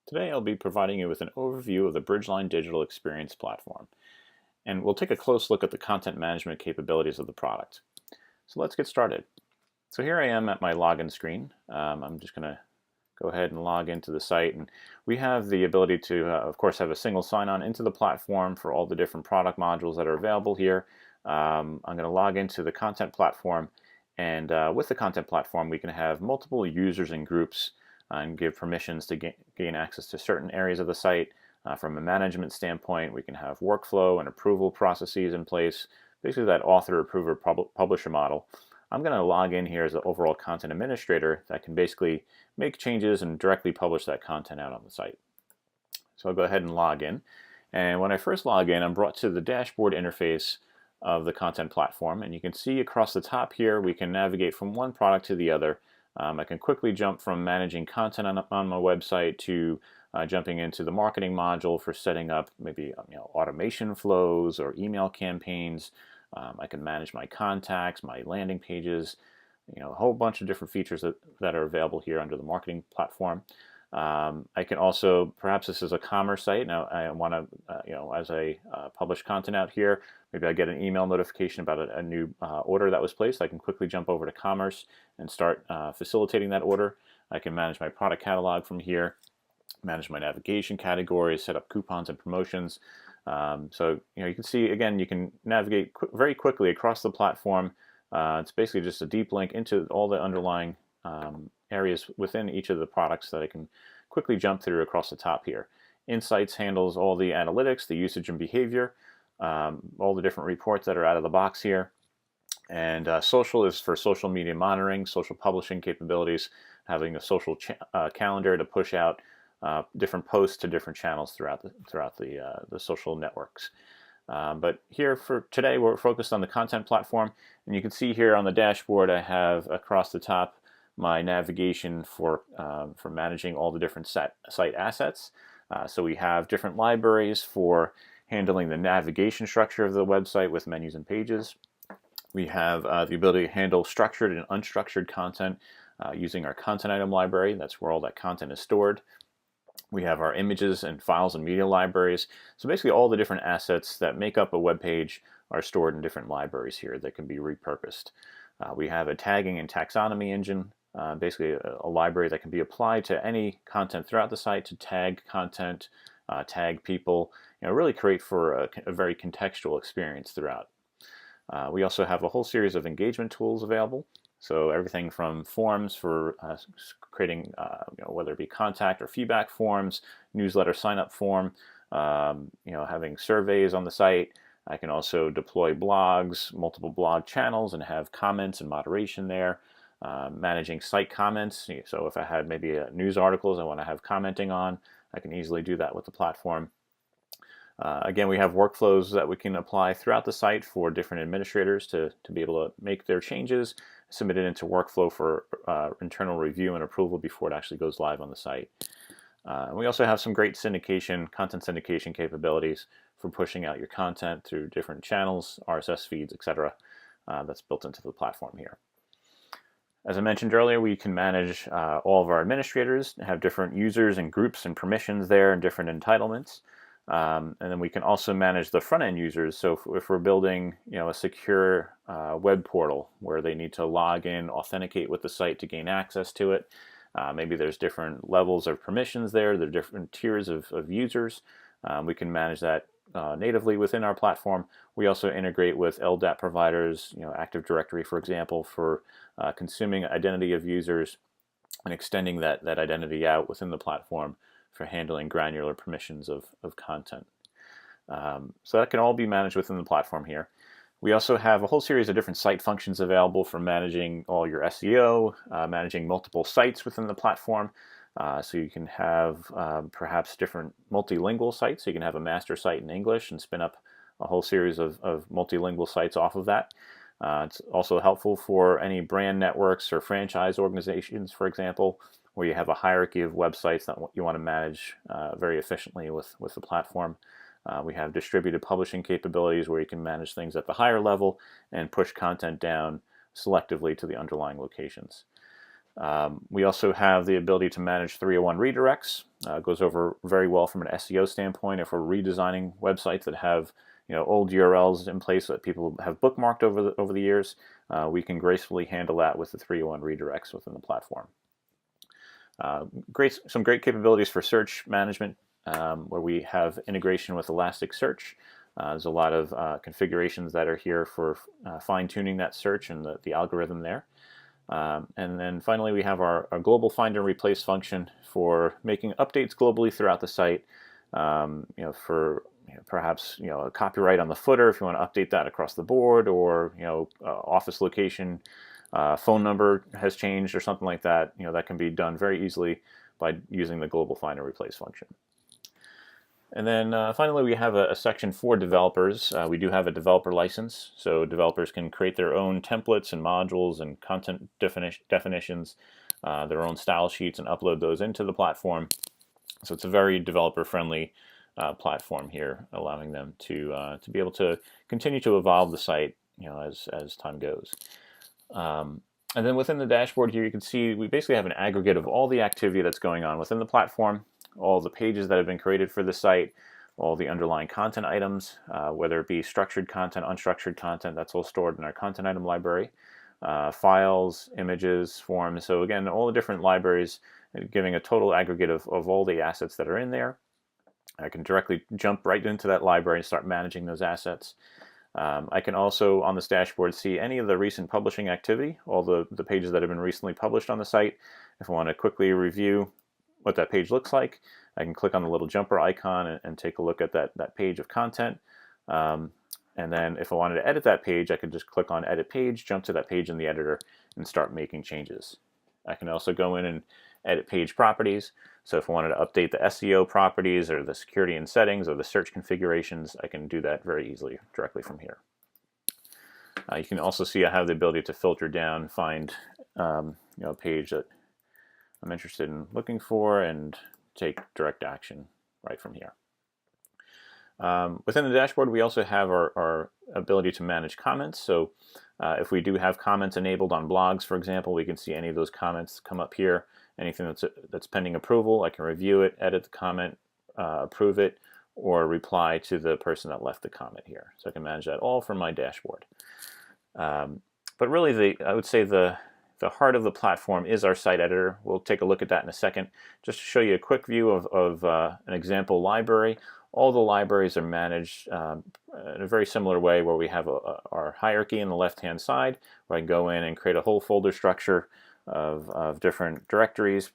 Today I'll be providing you with an overview of the Bridgeline Digital Experience Platform, and we'll take a close look at the content management capabilities of the product. So let's get started. So here I am at my login screen. I'm just going to go ahead and log into the site, and we have the ability to, of course, have a single sign-on into the platform for all the different product modules that are available here. I'm going to log into the content platform, and with the content platform we can have multiple users and groups and give permissions to gain access to certain areas of the site. From a management standpoint, we can have workflow and approval processes in place, basically that author, approver, publisher model. I'm going to log in here as an overall content administrator that can basically make changes and directly publish that content out on the site. So I'll go ahead and log in. And when I first log in, I'm brought to the dashboard interface of the content platform. And you can see across the top here, we can navigate from one product to the other. I can quickly jump from managing content on my website to jumping into the marketing module for setting up maybe automation flows or email campaigns. I can manage my contacts, my landing pages, a whole bunch of different features that are available here under the marketing platform. I can also, perhaps this is a commerce site. Now I want to, as I publish content out here, maybe I get an email notification about a new order that was placed. I can quickly jump over to commerce and start facilitating that order. I can manage my product catalog from here, manage my navigation categories, set up coupons and promotions. So you can see, again, you can navigate very quickly across the platform. It's basically just a deep link into all the underlying areas within each of the products that I can quickly jump through across the top here. Insights handles all the analytics, the usage and behavior, all the different reports that are out of the box here. And social is for social media monitoring, social publishing capabilities, having a social calendar to push out different posts to different channels throughout the social networks. But here for today, we're focused on the content platform, and you can see here on the dashboard I have across the top my navigation for managing all the different site assets. So we have different libraries for handling the navigation structure of the website with menus and pages. We have the ability to handle structured and unstructured content using our content item library. That's where all that content is stored. We have our images and files and media libraries. So basically all the different assets that make up a web page are stored in different libraries here that can be repurposed. We have a tagging and taxonomy engine, basically a library that can be applied to any content throughout the site to tag content, tag people, really create for a very contextual experience throughout. We also have a whole series of engagement tools available. So everything from forms for creating, whether it be contact or feedback forms, newsletter sign-up form, having surveys on the site. I can also deploy blogs, multiple blog channels, and have comments and moderation there. Managing site comments. So if I had maybe news articles I want to have commenting on, I can easily do that with the platform. Again, we have workflows that we can apply throughout the site for different administrators to be able to make their changes, submit it into workflow for internal review and approval before it actually goes live on the site. We also have some great content syndication capabilities for pushing out your content through different channels, RSS feeds, etc. That's built into the platform here. As I mentioned earlier, we can manage all of our administrators, have different users and groups and permissions there and different entitlements. And then we can also manage the front-end users. So if we're building a secure web portal where they need to log in, authenticate with the site to gain access to it, maybe there's different levels of permissions there, there are different tiers of users. We can manage that natively within our platform. We also integrate with LDAP providers, Active Directory, for example, for consuming identity of users and extending that identity out within the platform for handling granular permissions of content. So that can all be managed within the platform here. We also have a whole series of different site functions available for managing all your SEO, managing multiple sites within the platform. So you can have perhaps different multilingual sites. So you can have a master site in English and spin up a whole series of multilingual sites off of that. It's also helpful for any brand networks or franchise organizations, for example, where you have a hierarchy of websites that you want to manage very efficiently with the platform. We have distributed publishing capabilities where you can manage things at the higher level and push content down selectively to the underlying locations. We also have the ability to manage 301 redirects. Goes over very well from an SEO standpoint. If we're redesigning websites that have old URLs in place that people have bookmarked over the years, we can gracefully handle that with the 301 redirects within the platform. Some great capabilities for search management, where we have integration with Elasticsearch. There's a lot of configurations that are here for fine-tuning that search and the algorithm there. And then finally, we have our global find and replace function for making updates globally throughout the site. For perhaps a copyright on the footer, if you want to update that across the board, or office location, phone number has changed or something like that. That can be done very easily by using the global find and replace function. And then finally, we have a section for developers. We do have a developer license, so developers can create their own templates and modules and content definitions, their own style sheets, and upload those into the platform. So it's a very developer-friendly platform here, allowing them to be able to continue to evolve the site, as time goes. And then within the dashboard here, you can see we basically have an aggregate of all the activity that's going on within the platform, all the pages that have been created for the site, all the underlying content items, whether it be structured content, unstructured content, that's all stored in our content item library, files, images, forms. So again, all the different libraries, giving a total aggregate of all the assets that are in there. I can directly jump right into that library and start managing those assets. I can also, on this dashboard, see any of the recent publishing activity, all the pages that have been recently published on the site. If I want to quickly review what that page looks like, I can click on the little jumper icon and take a look at that page of content. And then if I wanted to edit that page, I could just click on Edit Page, jump to that page in the editor, and start making changes. I can also go in and edit page properties. So if I wanted to update the SEO properties or the security and settings or the search configurations, I can do that very easily directly from here. You can also see I have the ability to filter down, find a page that I'm interested in looking for, and take direct action right from here. Within the dashboard, we also have our ability to manage comments. So if we do have comments enabled on blogs, for example, we can see any of those comments come up here. Anything that's pending approval, I can review it, edit the comment, approve it, or reply to the person that left the comment here. So I can manage that all from my dashboard. But really, I would say the heart of the platform is our site editor. We'll take a look at that in a second. Just to show you a quick view of an example library. All the libraries are managed in a very similar way, where we have our hierarchy in the left-hand side, where I can go in and create a whole folder structure of different directories.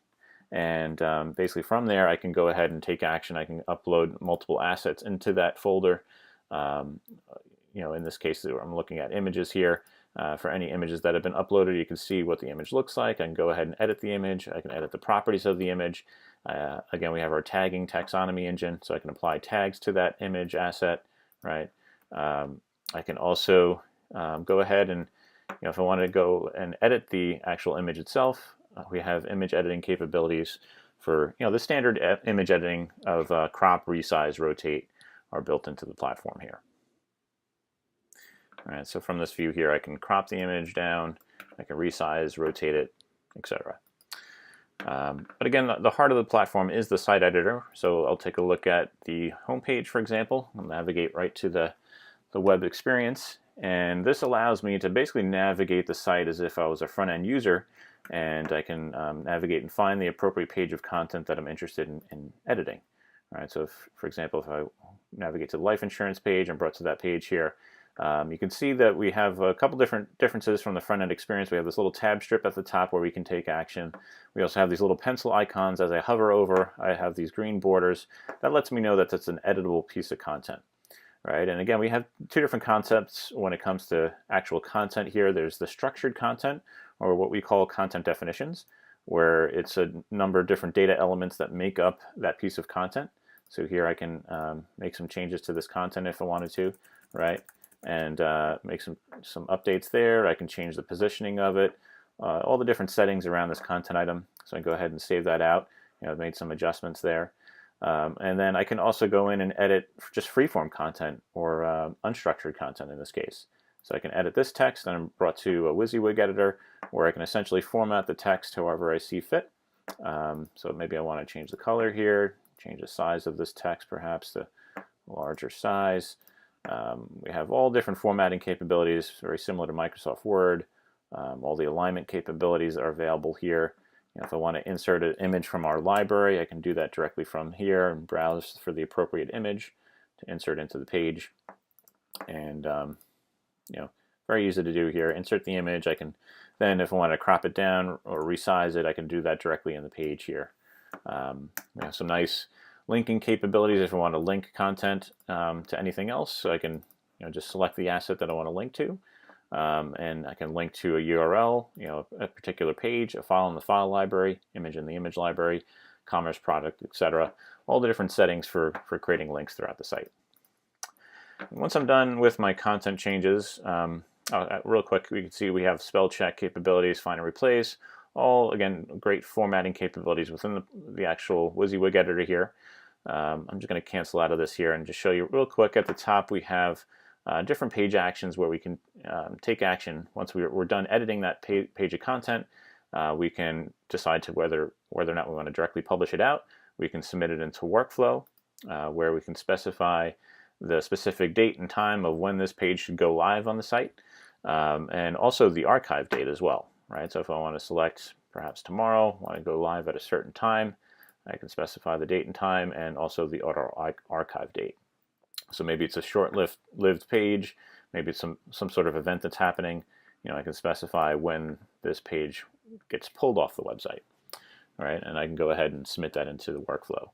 And basically from there, I can go ahead and take action. I can upload multiple assets into that folder. In this case, I'm looking at images here. For any images that have been uploaded, you can see what the image looks like. I can go ahead and edit the image. I can edit the properties of the image. Again, we have our tagging taxonomy engine, so I can apply tags to that image asset, right? I can also go ahead and, if I wanted to go and edit the actual image itself, we have image editing capabilities for, the standard image editing of crop, resize, rotate are built into the platform here. All right, so from this view here, I can crop the image down, I can resize, rotate it, etc. But again, the heart of the platform is the site editor. So I'll take a look at the homepage, for example. I'll navigate right to the web experience. And this allows me to basically navigate the site as if I was a front-end user, and I can navigate and find the appropriate page of content that I'm interested in editing. All right, so for example, if I navigate to the life insurance page, I'm brought to that page here. You can see that we have a couple different differences from the front-end experience. We have this little tab strip at the top where we can take action. We also have these little pencil icons. As I hover over, I have these green borders. That lets me know that that's an editable piece of content, right? And again, we have two different concepts when it comes to actual content here. There's the structured content, or what we call content definitions, where it's a number of different data elements that make up that piece of content. So here I can make some changes to this content if I wanted to, right? And make some updates there. I can change the positioning of it, all the different settings around this content item. So I can go ahead and save that out. I've made some adjustments there. And then I can also go in and edit just freeform content or unstructured content in this case. So I can edit this text, and I'm brought to a WYSIWYG editor where I can essentially format the text however I see fit. So maybe I want to change the color here, change the size of this text perhaps to a larger size. We have all different formatting capabilities, very similar to Microsoft Word. All the alignment capabilities are available here. If I want to insert an image from our library, I can do that directly from here and browse for the appropriate image to insert into the page. And very easy to do here. Insert the image. I can then, if I want to crop it down or resize it, I can do that directly in the page here. We have some nice linking capabilities if I want to link content to anything else. So I can just select the asset that I want to link to, and I can link to a URL, a particular page, a file in the file library, image in the image library, commerce product, etc. All the different settings for creating links throughout the site. Once I'm done with my content changes, real quick, we can see we have spell check capabilities, find and replace, all, again, great formatting capabilities within the actual WYSIWYG editor here. I'm just going to cancel out of this here and just show you real quick. At the top, we have different page actions where we can take action. Once we're done editing that page of content, we can decide to whether or not we want to directly publish it out. We can submit it into workflow, where we can specify the specific date and time of when this page should go live on the site, and also the archive date as well, right? So if I want to select perhaps tomorrow, want to go live at a certain time, I can specify the date and time and also the auto archive date. So maybe it's a short-lived page, maybe it's some sort of event that's happening. I can specify when this page gets pulled off the website, all right? And I can go ahead and submit that into the workflow.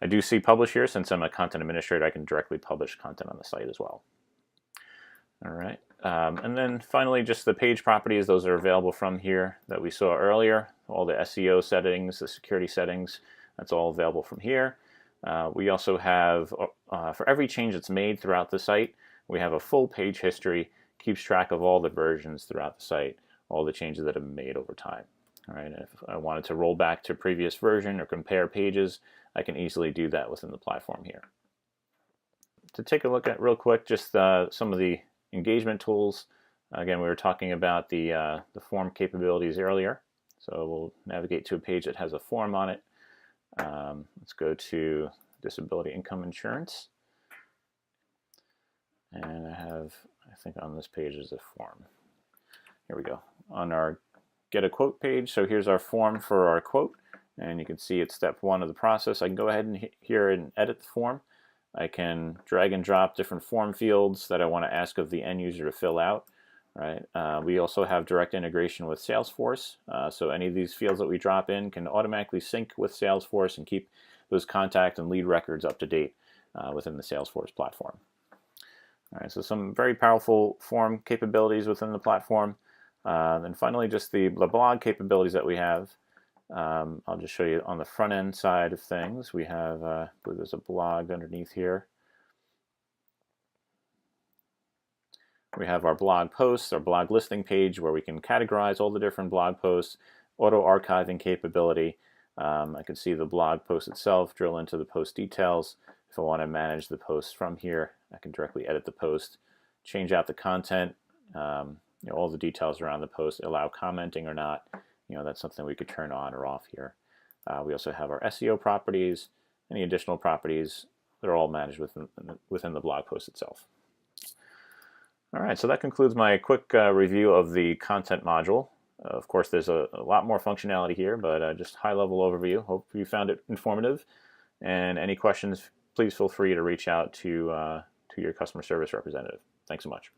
I do see publish here. Since I'm a content administrator, I can directly publish content on the site as well. All right. And then finally, just the page properties. Those are available from here that we saw earlier. All the SEO settings, the security settings, that's all available from here. We also have, for every change that's made throughout the site, we have a full page history, keeps track of all the versions throughout the site, all the changes that have been made over time. All right, and if I wanted to roll back to a previous version or compare pages, I can easily do that within the platform here. To take a look at real quick, just some of the engagement tools. Again, we were talking about the form capabilities earlier. So we'll navigate to a page that has a form on it. Let's go to disability income insurance. And I think on this page is a form. Here we go. On our get a quote page, so here's our form for our quote, and you can see it's step 1 of the process. I can go ahead and here and edit the form. I can drag and drop different form fields that I want to ask of the end user to fill out. Right. We also have direct integration with Salesforce, so any of these fields that we drop in can automatically sync with Salesforce and keep those contact and lead records up to date within the Salesforce platform. All right, so some very powerful form capabilities within the platform. And finally, just the blog capabilities that we have. I'll just show you on the front end side of things. We have, I believe there's a blog underneath here. We have our blog posts, our blog listing page where we can categorize all the different blog posts, auto archiving capability. I can see the blog post itself, drill into the post details. If I want to manage the post from here, I can directly edit the post, change out the content, all the details around the post, allow commenting or not. That's something we could turn on or off here. We also have our SEO properties, any additional properties. They're all managed within the blog post itself. All right, so that concludes my quick review of the content module. Of course, there's a lot more functionality here, but just high-level overview. Hope you found it informative. And any questions, please feel free to reach out to your customer service representative. Thanks so much.